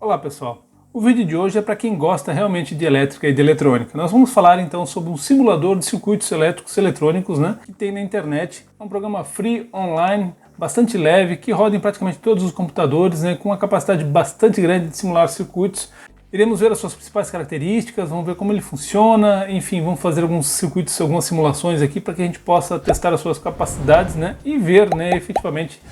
Olá pessoal, o vídeo de hoje é para quem gosta realmente de elétrica e de eletrônica. Nós vamos falar então sobre um simulador de circuitos elétricos e eletrônicos, que tem na internet. É um programa free, online, bastante leve, que roda em praticamente todos os computadores, com uma capacidade bastante grande de simular circuitos. Iremos ver as suas principais características, vamos ver como ele funciona, enfim, vamos fazer alguns circuitos, algumas simulações aqui para que a gente possa testar as suas capacidades, e ver, efetivamente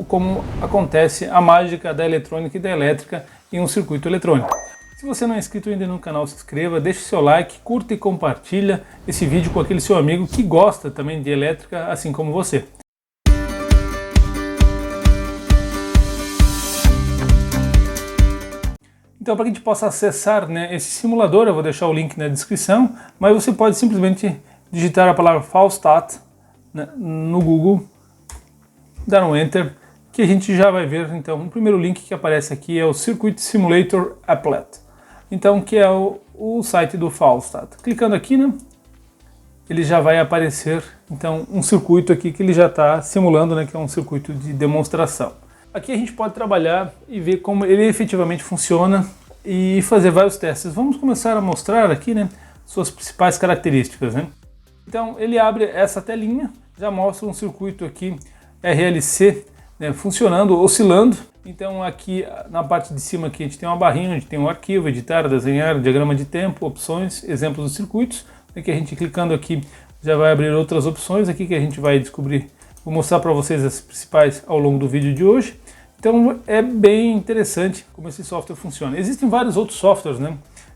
como acontece a mágica da eletrônica e da elétrica em um circuito eletrônico. Se você não é inscrito ainda no canal, se inscreva, deixe seu like, curta e compartilha esse vídeo com aquele seu amigo que gosta também de elétrica, assim como você. Então, para que a gente possa acessar esse simulador, eu vou deixar o link na descrição, mas você pode simplesmente digitar a palavra Fallstadt no Google, dar um Enter, que a gente já vai ver. Então, o primeiro link que aparece aqui é o Circuit Simulator Applet, então, que é o site do Fallstadt. Clicando aqui, ele já vai aparecer então um circuito aqui que ele já está simulando, que é um circuito de demonstração. Aqui a gente pode trabalhar e ver como ele efetivamente funciona e fazer vários testes. Vamos começar a mostrar aqui suas principais características. Então ele abre essa telinha, já mostra um circuito aqui RLC funcionando, oscilando. Então aqui na parte de cima aqui a gente tem uma barrinha onde tem um arquivo, editar, desenhar, diagrama de tempo, opções, exemplos dos circuitos. Aqui a gente clicando aqui já vai abrir outras opções aqui que a gente vai descobrir. Vou mostrar para vocês as principais ao longo do vídeo de hoje. Então é bem interessante como esse software funciona. Existem vários outros softwares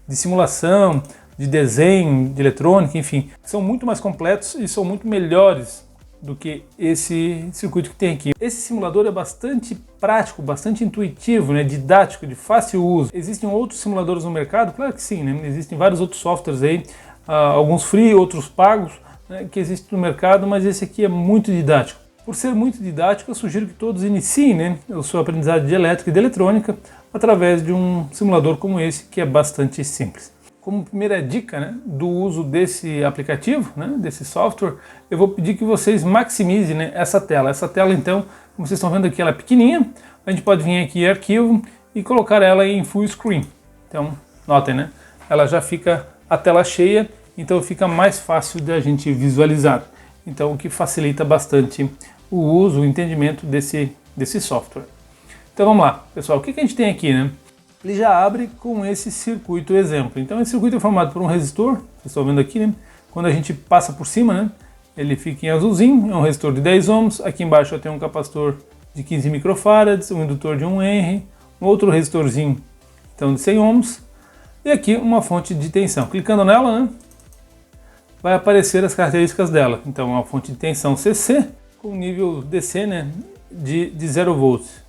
de simulação, de desenho, de eletrônica, enfim, que são muito mais completos e são muito melhores do que esse circuito que tem aqui. Esse simulador é bastante prático, bastante intuitivo, didático, de fácil uso. Existem outros simuladores no mercado? Claro que sim, existem vários outros softwares aí, alguns free, outros pagos, que existe no mercado, mas esse aqui é muito didático. Por ser muito didático, eu sugiro que todos iniciem o seu aprendizado de elétrica e de eletrônica através de um simulador como esse, que é bastante simples. Como primeira dica do uso desse aplicativo, desse software, eu vou pedir que vocês maximizem essa tela. Essa tela, então, como vocês estão vendo aqui, ela é pequenininha. A gente pode vir aqui em arquivo e colocar ela em full screen. Então, notem, ela já fica a tela cheia. Então fica mais fácil de a gente visualizar. Então o que facilita bastante o uso, o entendimento desse software. Então vamos lá, pessoal. O que a gente tem aqui? Ele já abre com esse circuito exemplo. Então esse circuito é formado por um resistor. Vocês estão vendo aqui, quando a gente passa por cima, ele fica em azulzinho. É um resistor de 10 ohms. Aqui embaixo eu tenho um capacitor de 15 microfarads, um indutor de 1 Henry, um outro resistorzinho então de 100 ohms. E aqui uma fonte de tensão. Clicando nela, vai aparecer as características dela. Então, uma fonte de tensão CC com nível DC de 0 volts.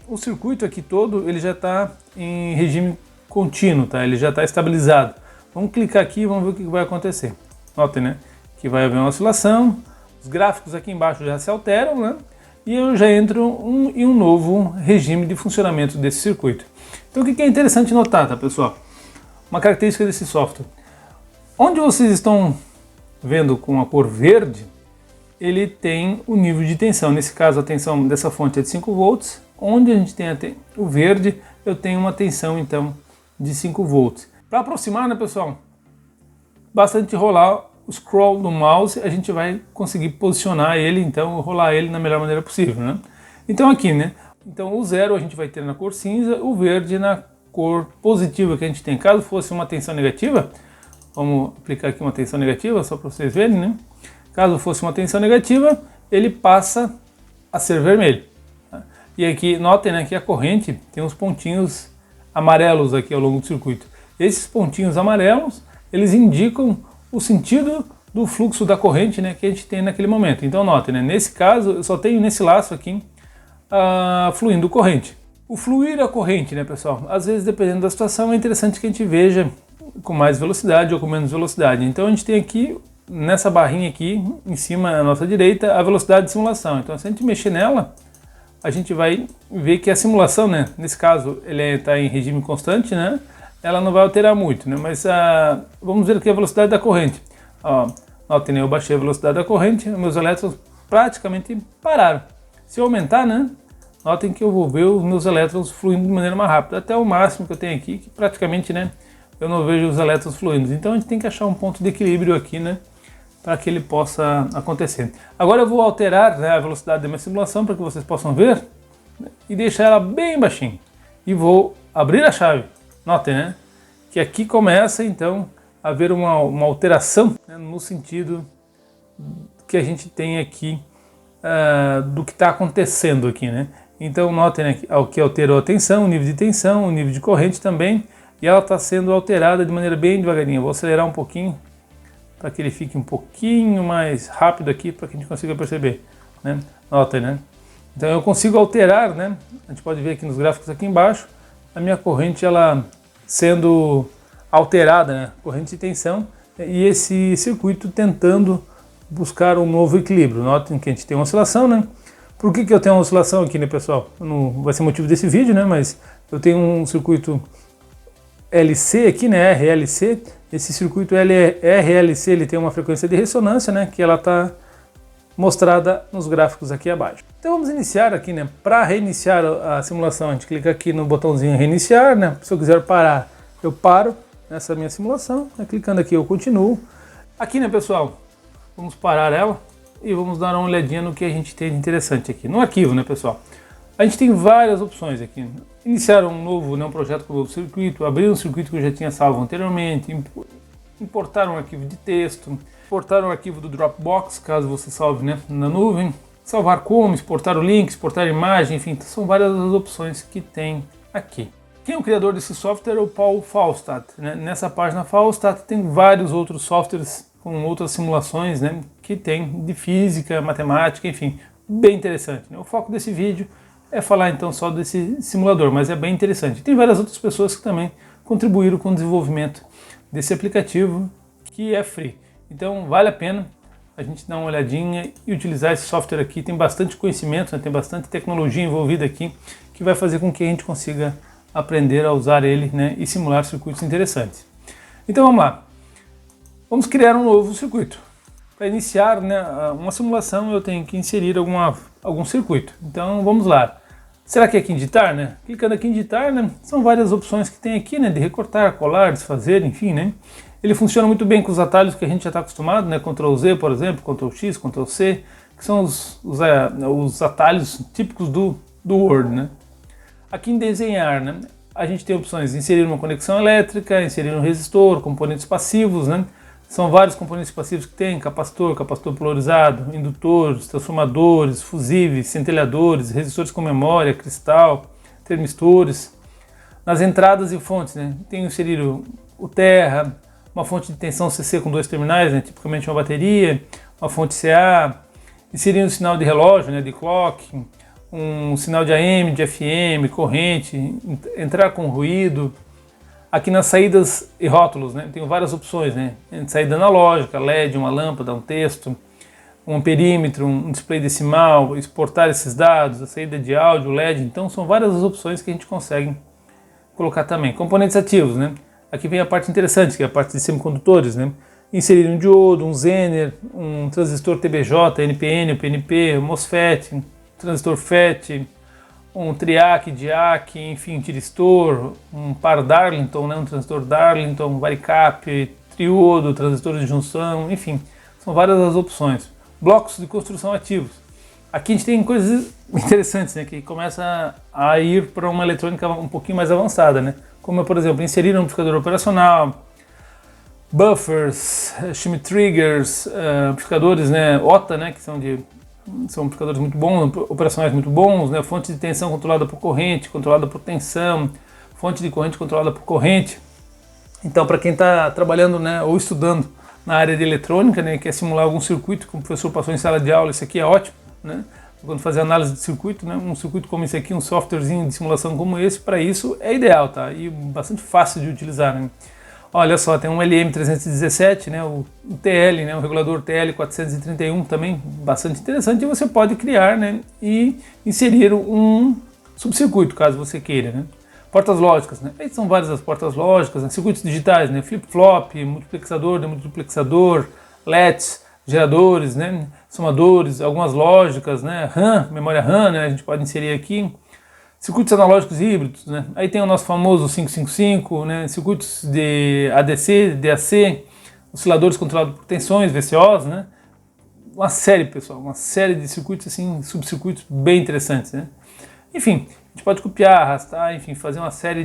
O circuito aqui todo ele já está em regime contínuo, ele já está estabilizado. Vamos clicar aqui e vamos ver o que vai acontecer. Notem, que vai haver uma oscilação, os gráficos aqui embaixo já se alteram, e eu já entro em um novo regime de funcionamento desse circuito. Então, o que é interessante notar, pessoal? Uma característica desse software. Onde vocês estão vendo com a cor verde, ele tem o nível de tensão. Nesse caso, a tensão dessa fonte é de 5 volts. Onde a gente tem o verde, eu tenho uma tensão, então, de 5 volts. Para aproximar, pessoal, basta a gente rolar o scroll do mouse, a gente vai conseguir posicionar ele, então, rolar ele da melhor maneira possível. Então, aqui, então, o zero a gente vai ter na cor cinza, o verde na cor positiva que a gente tem. Caso fosse uma tensão negativa, vamos aplicar aqui uma tensão negativa, só para vocês verem, Caso fosse uma tensão negativa, ele passa a ser vermelho. E aqui, notem, que a corrente tem uns pontinhos amarelos aqui ao longo do circuito. Esses pontinhos amarelos, eles indicam o sentido do fluxo da corrente, que a gente tem naquele momento. Então, notem, nesse caso, eu só tenho nesse laço aqui, fluindo corrente. O fluir a corrente, pessoal, às vezes, dependendo da situação, é interessante que a gente veja com mais velocidade ou com menos velocidade. Então a gente tem aqui, nessa barrinha aqui, em cima à nossa direita, a velocidade de simulação. Então se a gente mexer nela, a gente vai ver que a simulação, nesse caso, ele está em regime constante, ela não vai alterar muito, mas vamos ver aqui a velocidade da corrente. Notem, eu baixei a velocidade da corrente, meus elétrons praticamente pararam. Se eu aumentar, notem que eu vou ver os meus elétrons fluindo de maneira mais rápida, até o máximo que eu tenho aqui, que praticamente, né, eu não vejo os elétrons fluindo. Então a gente tem que achar um ponto de equilíbrio aqui, né, para que ele possa acontecer. Agora eu vou alterar, né, a velocidade da minha simulação para que vocês possam ver, né, e deixar ela bem baixinho. E vou abrir a chave. Notem, né, que aqui começa então a haver uma alteração, né, no sentido que a gente tem aqui do que está acontecendo aqui, né? Então notem, né, que alterou a tensão, o nível de tensão, o nível de corrente também, e ela está sendo alterada de maneira bem devagarinha. Vou acelerar um pouquinho para que ele fique um pouquinho mais rápido aqui, para que a gente consiga perceber, né? Notem, né? Então eu consigo alterar, né? A gente pode ver aqui nos gráficos aqui embaixo, a minha corrente ela sendo alterada, né? Corrente de tensão, e esse circuito tentando buscar um novo equilíbrio. Notem que a gente tem uma oscilação, né? Por que eu tenho uma oscilação aqui, né, pessoal? Não vai ser motivo desse vídeo, né? Mas eu tenho um circuito LC aqui, né? RLC. Esse circuito RLC ele tem uma frequência de ressonância, né? Que ela está mostrada nos gráficos aqui abaixo. Então vamos iniciar aqui, né? Para reiniciar a simulação, a gente clica aqui no botãozinho reiniciar, né? Se eu quiser parar, eu paro nessa minha simulação. Né? Clicando aqui, eu continuo. Aqui, né, pessoal? Vamos parar ela e vamos dar uma olhadinha no que a gente tem de interessante aqui. No arquivo, né, pessoal? A gente tem várias opções aqui. Iniciar um novo, né, um projeto com um novo circuito, abrir um circuito que eu já tinha salvo anteriormente, importar um arquivo de texto, exportar um arquivo do Dropbox, caso você salve, né, na nuvem, salvar como, exportar o link, exportar a imagem, enfim, são várias as opções que tem aqui. Quem é o criador desse software é o Paul Faustat. Né? Nessa página Faustat tem vários outros softwares com outras simulações, né, que tem de física, matemática, enfim, bem interessante. Né? O foco desse vídeo é falar então só desse simulador, mas é bem interessante. Tem várias outras pessoas que também contribuíram com o desenvolvimento desse aplicativo, que é free. Então vale a pena a gente dar uma olhadinha e utilizar esse software aqui. Tem bastante conhecimento, né? Tem bastante tecnologia envolvida aqui, que vai fazer com que a gente consiga aprender a usar ele, né, e simular circuitos interessantes. Então vamos lá. Vamos criar um novo circuito. Para iniciar, né, uma simulação eu tenho que inserir algum circuito. Então vamos lá. Será que é aqui em editar, né? Clicando aqui em editar, né, são várias opções que tem aqui, né, de recortar, colar, desfazer, enfim, né? Ele funciona muito bem com os atalhos que a gente já está acostumado, né? Ctrl Z, por exemplo, Ctrl X, Ctrl C, que são os atalhos típicos do Word, né? Aqui em desenhar, né, a gente tem opções de inserir uma conexão elétrica, inserir um resistor, componentes passivos, né? São vários componentes passivos que tem: capacitor, capacitor polarizado, indutores, transformadores, fusíveis, centelhadores, resistores com memória, cristal, termistores. Nas entradas e fontes, né, tem inserir o terra, uma fonte de tensão CC com 2 terminais, né, tipicamente uma bateria, uma fonte CA, inserir um sinal de relógio, né, de clock, um sinal de AM, de FM, corrente, entrar com ruído. Aqui nas saídas e rótulos, né, tem várias opções, né, saída analógica, LED, uma lâmpada, um texto, um perímetro, um display decimal, exportar esses dados, a saída de áudio, LED. Então são várias as opções que a gente consegue colocar também. Componentes ativos, né, aqui vem a parte interessante, que é a parte de semicondutores, né, inserir um diodo, um Zener, um transistor TBJ, NPN, PNP, um MOSFET, transistor FET, um triac, diac, enfim, tiristor, um par Darlington, né, um transistor Darlington, um varicap, triodo, transistor de junção, enfim, são várias as opções. Blocos de construção ativos. Aqui a gente tem coisas interessantes, né, que começa a ir para uma eletrônica um pouquinho mais avançada, né, como, por exemplo, inserir um amplificador operacional, buffers, Schmitt triggers, amplificadores, né, OTA, né, que são amplificadores muito bons, operacionais muito bons, né? Fonte de tensão controlada por corrente, controlada por tensão, fonte de corrente controlada por corrente. Então, para quem está trabalhando, né, ou estudando na área de eletrônica, né, quer simular algum circuito, como o professor passou em sala de aula, isso aqui é ótimo, né? Quando fazer análise de circuito, né, um circuito como esse aqui, um softwarezinho de simulação como esse, para isso é ideal, tá? E bastante fácil de utilizar, né? Olha só, tem um LM317, né, o TL, né, o regulador TL431 também, bastante interessante, e você pode criar, né, e inserir um subcircuito, caso você queira, né. Portas lógicas, né, aí são várias as portas lógicas, né, circuitos digitais, né, flip-flop, multiplexador, demultiplexador, LEDs, geradores, né, somadores, algumas lógicas, né, RAM, memória RAM, né, a gente pode inserir aqui, circuitos analógicos híbridos, né, aí tem o nosso famoso 555, né, circuitos de ADC, DAC, osciladores controlados por tensões, VCOs, né, uma série, pessoal, uma série de circuitos assim, subcircuitos bem interessantes, né. Enfim, a gente pode copiar, arrastar, enfim, fazer uma série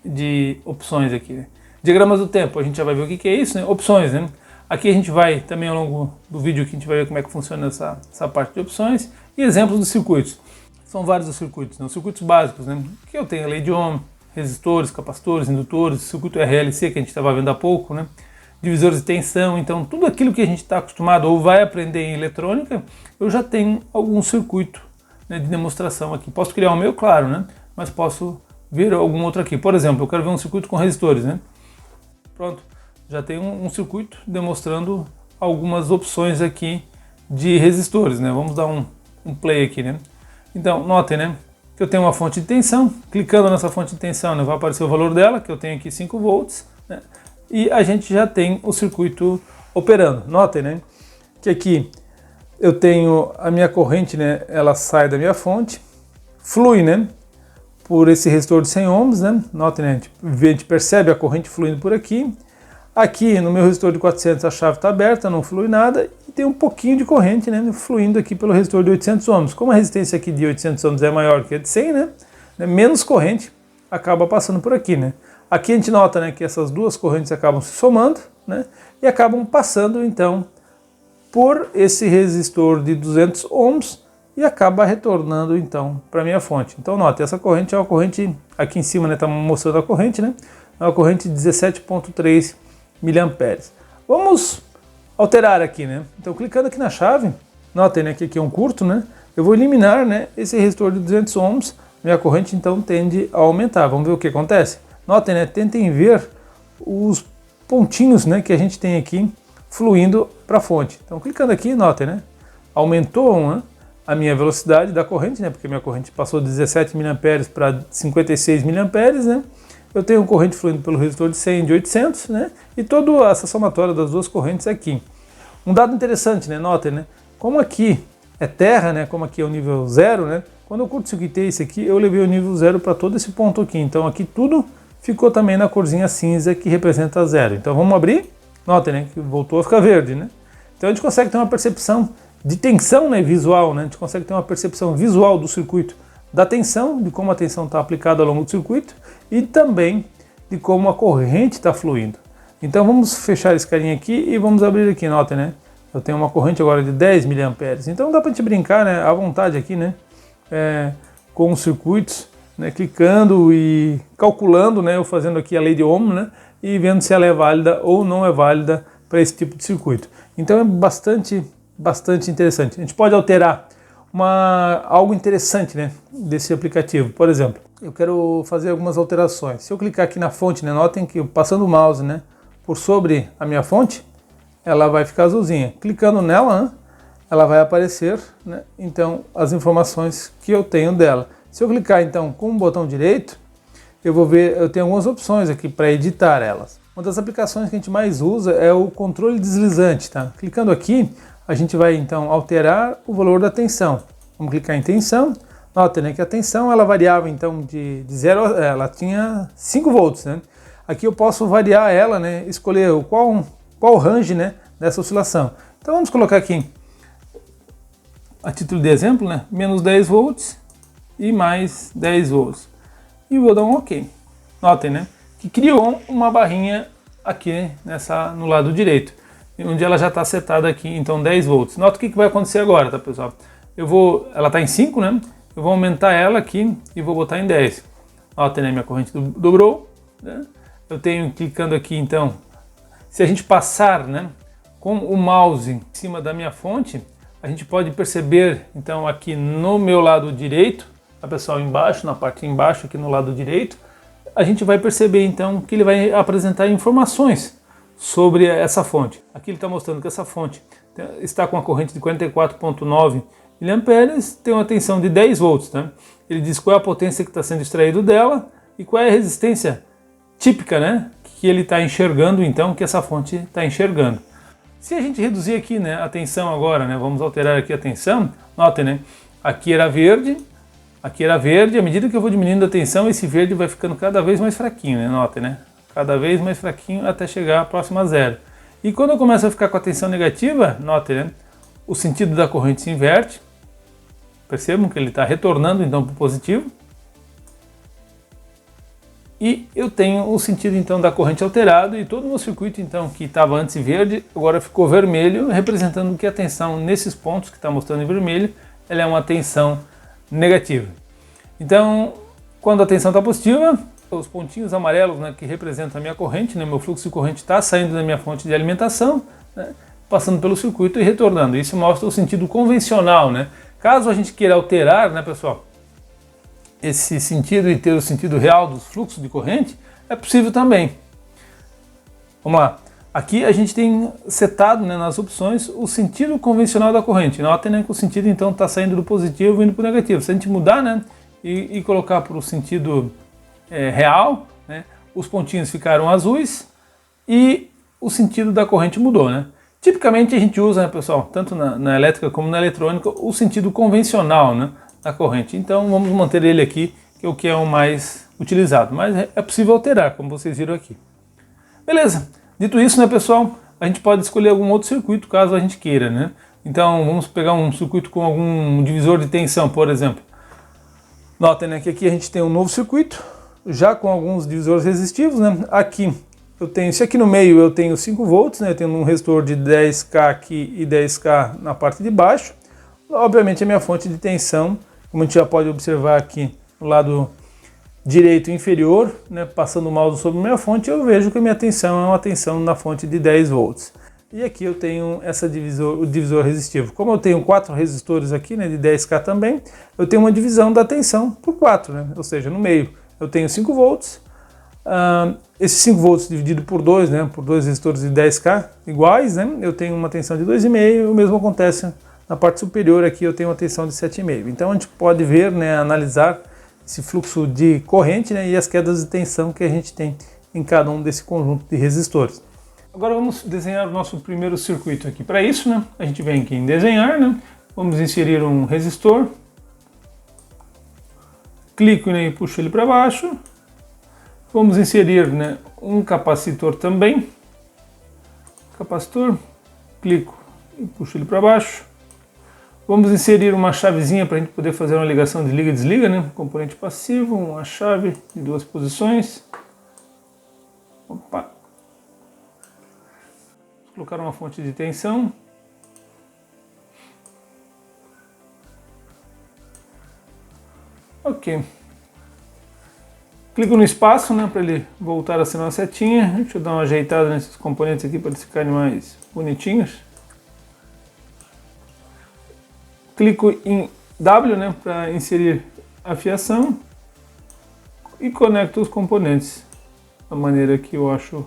de opções aqui, né. Diagramas do tempo, a gente já vai ver o que é isso, né, opções, né. Aqui a gente vai, também ao longo do vídeo, aqui a gente vai ver como é que funciona essa parte de opções e exemplos dos circuitos. São vários os circuitos, né, os circuitos básicos, né, que eu tenho a lei de Ohm, resistores, capacitores, indutores, circuito RLC que a gente estava vendo há pouco, né, divisores de tensão, então tudo aquilo que a gente está acostumado ou vai aprender em eletrônica, eu já tenho algum circuito, né, de demonstração aqui. Posso criar o meu, claro, né, mas posso ver algum outro aqui. Por exemplo, eu quero ver um circuito com resistores, né, pronto. Já tem um circuito demonstrando algumas opções aqui de resistores, né? Vamos dar um play aqui, né? Então, notem, né, que eu tenho uma fonte de tensão, clicando nessa fonte de tensão, né, vai aparecer o valor dela, que eu tenho aqui 5 volts, né? E a gente já tem o circuito operando. Notem, né, que aqui eu tenho a minha corrente, né, ela sai da minha fonte, flui, né, por esse resistor de 100 ohms, né? Notem, né, a gente percebe a corrente fluindo por aqui. Aqui no meu resistor de 400 a chave está aberta, não flui nada, e tem um pouquinho de corrente, né, fluindo aqui pelo resistor de 800 ohms. Como a resistência aqui de 800 ohms é maior que a de 100, né, menos corrente acaba passando por aqui, né. Aqui a gente nota, né, que essas duas correntes acabam se somando, né, e acabam passando então por esse resistor de 200 ohms e acaba retornando então para a minha fonte. Então note, essa corrente é uma corrente, aqui em cima, né, está mostrando a corrente, né, é uma corrente de 17,3 miliamperes. Vamos alterar aqui, né? Então, clicando aqui na chave, notem, né, que aqui é um curto, né? Eu vou eliminar, né, esse resistor de 200 ohms, minha corrente então tende a aumentar. Vamos ver o que acontece? Notem, né, tentem ver os pontinhos, né, que a gente tem aqui fluindo para a fonte. Então, clicando aqui, notem, né, aumentou, né, a minha velocidade da corrente, né, porque minha corrente passou de 17 miliamperes para 56 miliamperes, né? Eu tenho corrente fluindo pelo resistor de 100 e de 800, né? E toda essa somatória das duas correntes aqui. Um dado interessante, né? Notem, né? Como aqui é terra, né? Como aqui é o nível 0, né? Quando eu curto-circuitei isso aqui, eu levei o nível 0 para todo esse ponto aqui. Então aqui tudo ficou também na corzinha cinza que representa 0. Então vamos abrir. Notem, né? Que voltou a ficar verde, né? Então a gente consegue ter uma percepção de tensão, né? Visual, né? A gente consegue ter uma percepção visual do circuito, da tensão, de como a tensão está aplicada ao longo do circuito e também de como a corrente está fluindo. Então vamos fechar esse carinha aqui e vamos abrir aqui, notem, né? Eu tenho uma corrente agora de 10 miliamperes. Então dá para a gente brincar, né, à vontade aqui, né, com os circuitos, né, clicando e calculando, né, eu fazendo aqui a lei de Ohm, né, e vendo se ela é válida ou não é válida para esse tipo de circuito. Então é bastante interessante. A gente pode alterar algo interessante, né, desse aplicativo. Por exemplo, eu quero fazer algumas alterações. Se eu clicar aqui na fonte, né, notem que passando o mouse, né, por sobre a minha fonte, ela vai ficar azulzinha. Clicando nela, né, ela vai aparecer, né, então as informações que eu tenho dela. Se eu clicar então com o botão direito, eu vou ver, eu tenho algumas opções aqui para editar elas. Uma das aplicações que a gente mais usa é o controle deslizante, tá? Clicando aqui, a gente vai então alterar o valor da tensão. Vamos clicar em tensão. Notem, né, que a tensão ela variava então de 0 a... ela tinha 5 volts, né? Aqui eu posso variar ela, né, escolher qual range, né, dessa oscilação. Então vamos colocar aqui, a título de exemplo, né, menos 10 volts e mais 10 volts. E vou dar um OK. Notem, né, que criou uma barrinha aqui no lado direito, onde ela já está setada aqui, então 10 volts. Nota o que vai acontecer agora, tá, pessoal? Ela está em 5, né? Eu vou aumentar ela aqui e vou botar em 10. Notem, né, minha corrente dobrou, né? Eu tenho, clicando aqui, então, se a gente passar, né, com o mouse em cima da minha fonte, a gente pode perceber, então, aqui no meu lado direito, a pessoal embaixo, na parte de embaixo, aqui no lado direito, a gente vai perceber, então, que ele vai apresentar informações sobre essa fonte. Aqui ele está mostrando que essa fonte está com a corrente de 44,9 miliamperes, tem uma tensão de 10 volts, né? Ele diz qual é a potência que está sendo extraído dela e qual é a resistência típica, né, que ele está enxergando, então, que essa fonte está enxergando. Se a gente reduzir aqui, né, a tensão agora, né, vamos alterar aqui a tensão, notem, né, aqui era verde, à medida que eu vou diminuindo a tensão, esse verde vai ficando cada vez mais fraquinho, né, notem, né, cada vez mais fraquinho até chegar próximo a zero. E quando eu começo a ficar com a tensão negativa, notem, né, o sentido da corrente se inverte, percebam que ele está retornando então para o positivo, e eu tenho o sentido então da corrente alterado e todo o meu circuito então que estava antes verde, agora ficou vermelho, representando que a tensão nesses pontos que está mostrando em vermelho, ela é uma tensão negativa. Então, quando a tensão está positiva, os pontinhos amarelos, né, que representam a minha corrente, né, meu fluxo de corrente está saindo da minha fonte de alimentação, né, passando pelo circuito e retornando. Isso mostra o sentido convencional, né? Caso a gente queira alterar, né, pessoal, esse sentido e ter o sentido real dos fluxos de corrente, é possível também. Vamos lá. Aqui a gente tem setado, né, nas opções o sentido convencional da corrente. Notem, né, que o sentido então está saindo do positivo e indo para o negativo. Se a gente mudar, né, e colocar para o sentido real, né, os pontinhos ficaram azuis e o sentido da corrente mudou, né? Tipicamente a gente usa, né, pessoal, tanto na elétrica como na eletrônica, o sentido convencional, né, da corrente. Então vamos manter ele aqui, que é o que é o mais utilizado. Mas é possível alterar, como vocês viram aqui. Beleza. Dito isso, né, pessoal, a gente pode escolher algum outro circuito, caso a gente queira, né? Então vamos pegar um circuito com algum divisor de tensão, por exemplo. Notem, né, que aqui a gente tem um novo circuito, já com alguns divisores resistivos, né? Aqui eu tenho, se aqui no meio eu tenho 5 volts, né? Eu tenho um resistor de 10K aqui e 10K na parte de baixo. Obviamente a minha fonte de tensão, como a gente já pode observar aqui no lado direito inferior, né, passando o mouse sobre a minha fonte, eu vejo que a minha tensão é uma tensão na fonte de 10 volts. E aqui eu tenho o divisor resistivo. Como eu tenho 4 resistores aqui, né, de 10K também, eu tenho uma divisão da tensão por 4, né, ou seja, no meio eu tenho 5 volts, esses 5 volts dividido por 2, né, por 2 resistores de 10K iguais, né, eu tenho uma tensão de 2,5, o mesmo acontece na parte superior aqui, eu tenho uma tensão de 7,5. Então a gente pode ver, né, analisar esse fluxo de corrente, né, e as quedas de tensão que a gente tem em cada um desse conjunto de resistores. Agora vamos desenhar o nosso primeiro circuito aqui. Para isso, né, a gente vem aqui em desenhar, né, vamos inserir um resistor, clico, né, e puxo ele para baixo, vamos inserir, né, um capacitor também, capacitor, clico e puxo ele para baixo. Vamos inserir uma chavezinha para a gente poder fazer uma ligação de liga e desliga, né? Componente passivo, uma chave de 2 posições. Opa. Vou colocar uma fonte de tensão. Ok. Clico no espaço, né, para ele voltar a ser uma setinha. Deixa eu dar uma ajeitada nesses componentes aqui para eles ficarem mais bonitinhos. Clico em W, né, para inserir a fiação e conecto os componentes da maneira que eu acho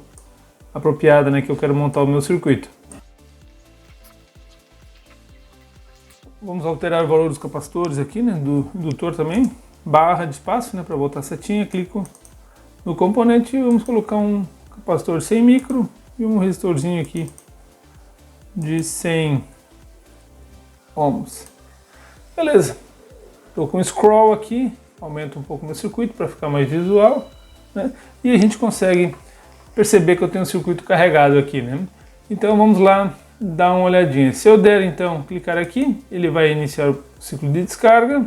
apropriada, né, que eu quero montar o meu circuito. Vamos alterar o valor dos capacitores aqui, né, do indutor também, barra de espaço, né, para voltar a setinha, clico no componente e vamos colocar um capacitor 100 micro e um resistorzinho aqui de 100 ohms. Beleza, estou com o scroll aqui, aumento um pouco meu circuito para ficar mais visual, né? E a gente consegue perceber que eu tenho um circuito carregado aqui, né? Então vamos lá dar uma olhadinha. Se eu der então clicar aqui, ele vai iniciar o ciclo de descarga.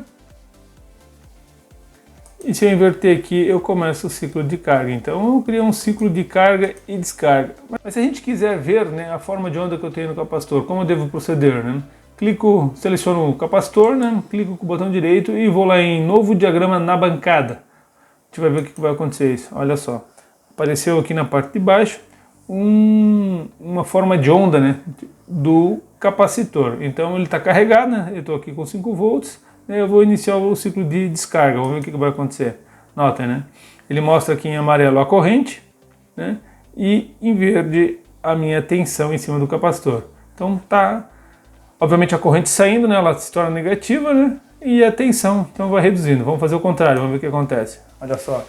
E se eu inverter aqui, eu começo o ciclo de carga. Então eu crio um ciclo de carga e descarga. Mas se a gente quiser ver, né, a forma de onda que eu tenho no capacitor, como eu devo proceder, né? Clico, seleciono o capacitor, né? Clico com o botão direito e vou lá em novo diagrama na bancada. A gente vai ver o que vai acontecer isso. Olha só, apareceu aqui na parte de baixo uma forma de onda, né, do capacitor. Então ele está carregado, né? Eu estou aqui com 5 volts, né? Eu vou iniciar o ciclo de descarga. Vamos ver o que vai acontecer. Notem, né? Ele mostra aqui em amarelo a corrente, né? E em verde a minha tensão em cima do capacitor. Então tá. Obviamente a corrente saindo, né, ela se torna negativa, né, e a tensão então vai reduzindo. Vamos fazer o contrário, vamos ver o que acontece. Olha só,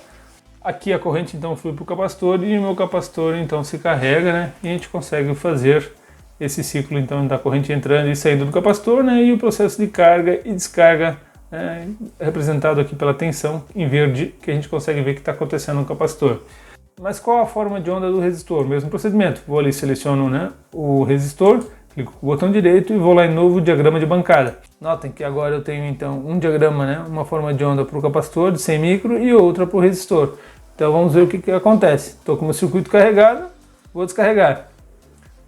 aqui a corrente então flui para o capacitor e o meu capacitor então se carrega, né, e a gente consegue fazer esse ciclo então da corrente entrando e saindo do capacitor, né, e o processo de carga e descarga, representado aqui pela tensão em verde, que a gente consegue ver que está acontecendo no capacitor. Mas qual a forma de onda do resistor? Mesmo procedimento. Vou ali, seleciono, né, o resistor, clico com o botão direito e vou lá em novo diagrama de bancada. Notem que agora eu tenho então um diagrama, né, uma forma de onda para o capacitor de 100 micro e outra para o resistor. Então vamos ver o que acontece. Estou com o meu circuito carregado, vou descarregar.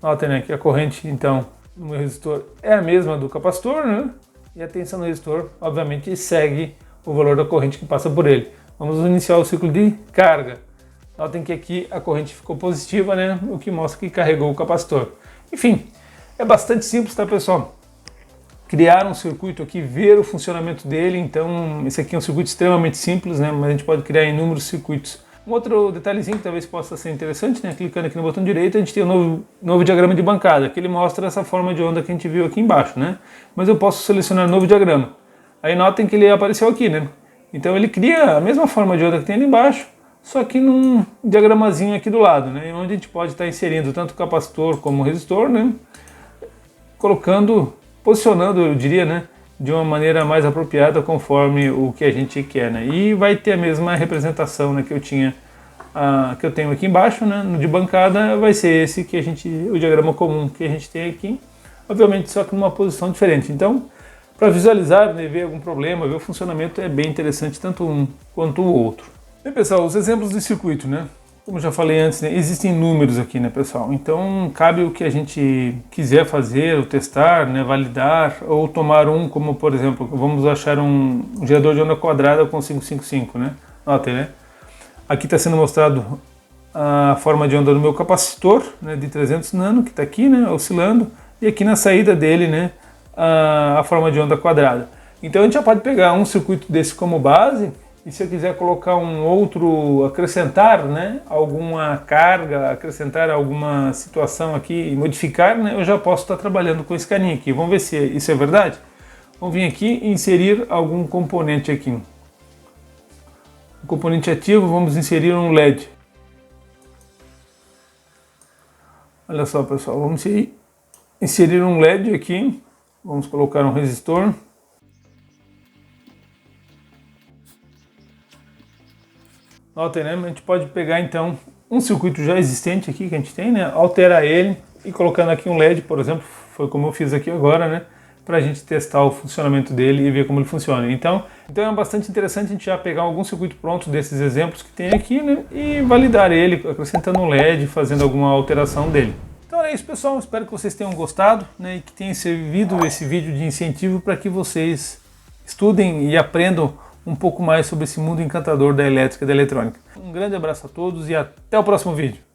Notem, né, que a corrente então no meu resistor é a mesma do capacitor, né, e a tensão no resistor obviamente segue o valor da corrente que passa por ele. Vamos iniciar o ciclo de carga. Notem que aqui a corrente ficou positiva, né, o que mostra que carregou o capacitor. Enfim, é bastante simples, tá, pessoal? Criar um circuito aqui, ver o funcionamento dele. Então esse aqui é um circuito extremamente simples, né, mas a gente pode criar inúmeros circuitos. Um outro detalhezinho que talvez possa ser interessante, né, clicando aqui no botão direito, a gente tem um novo diagrama de bancada, que ele mostra essa forma de onda que a gente viu aqui embaixo, né? Mas eu posso selecionar novo diagrama. Aí notem que ele apareceu aqui, né? Então ele cria a mesma forma de onda que tem ali embaixo, só que num diagramazinho aqui do lado, né? Onde a gente pode estar inserindo tanto o capacitor como o resistor, né? Posicionando, eu diria, né, de uma maneira mais apropriada conforme o que a gente quer, né? E vai ter a mesma representação, né, que eu tenho aqui embaixo, né, no de bancada vai ser esse que o diagrama comum que a gente tem aqui, obviamente só que numa posição diferente. Então, para visualizar, né, ver algum problema, ver o funcionamento é bem interessante tanto um quanto o outro. Bem, pessoal, os exemplos de circuito, né? Como já falei antes, né, existem números aqui, né, pessoal? Então cabe o que a gente quiser fazer, ou testar, né, validar, ou tomar como por exemplo, vamos achar um gerador de onda quadrada com 555, né? Notem, né? Aqui está sendo mostrado a forma de onda do meu capacitor, né, de 300 nano, que está aqui, né, oscilando, e aqui na saída dele, né, a forma de onda quadrada. Então a gente já pode pegar um circuito desse como base. E se eu quiser colocar um outro, acrescentar, né, alguma carga, acrescentar alguma situação aqui e modificar, né, eu já posso estar trabalhando com esse caninho aqui. Vamos ver se isso é verdade? Vamos vir aqui e inserir algum componente aqui. O componente ativo, vamos inserir um LED. Olha só, pessoal, vamos inserir um LED aqui. Vamos colocar um resistor. Notem, né? A gente pode pegar então um circuito já existente aqui que a gente tem, né? Alterar ele e colocando aqui um LED, por exemplo, foi como eu fiz aqui agora, né? Para a gente testar o funcionamento dele e ver como ele funciona. Então é bastante interessante a gente já pegar algum circuito pronto desses exemplos que tem aqui, né? E validar ele, acrescentando um LED, fazendo alguma alteração dele. Então é isso, pessoal. Espero que vocês tenham gostado, né? E que tenha servido esse vídeo de incentivo para que vocês estudem e aprendam um pouco mais sobre esse mundo encantador da elétrica e da eletrônica. Um grande abraço a todos e até o próximo vídeo.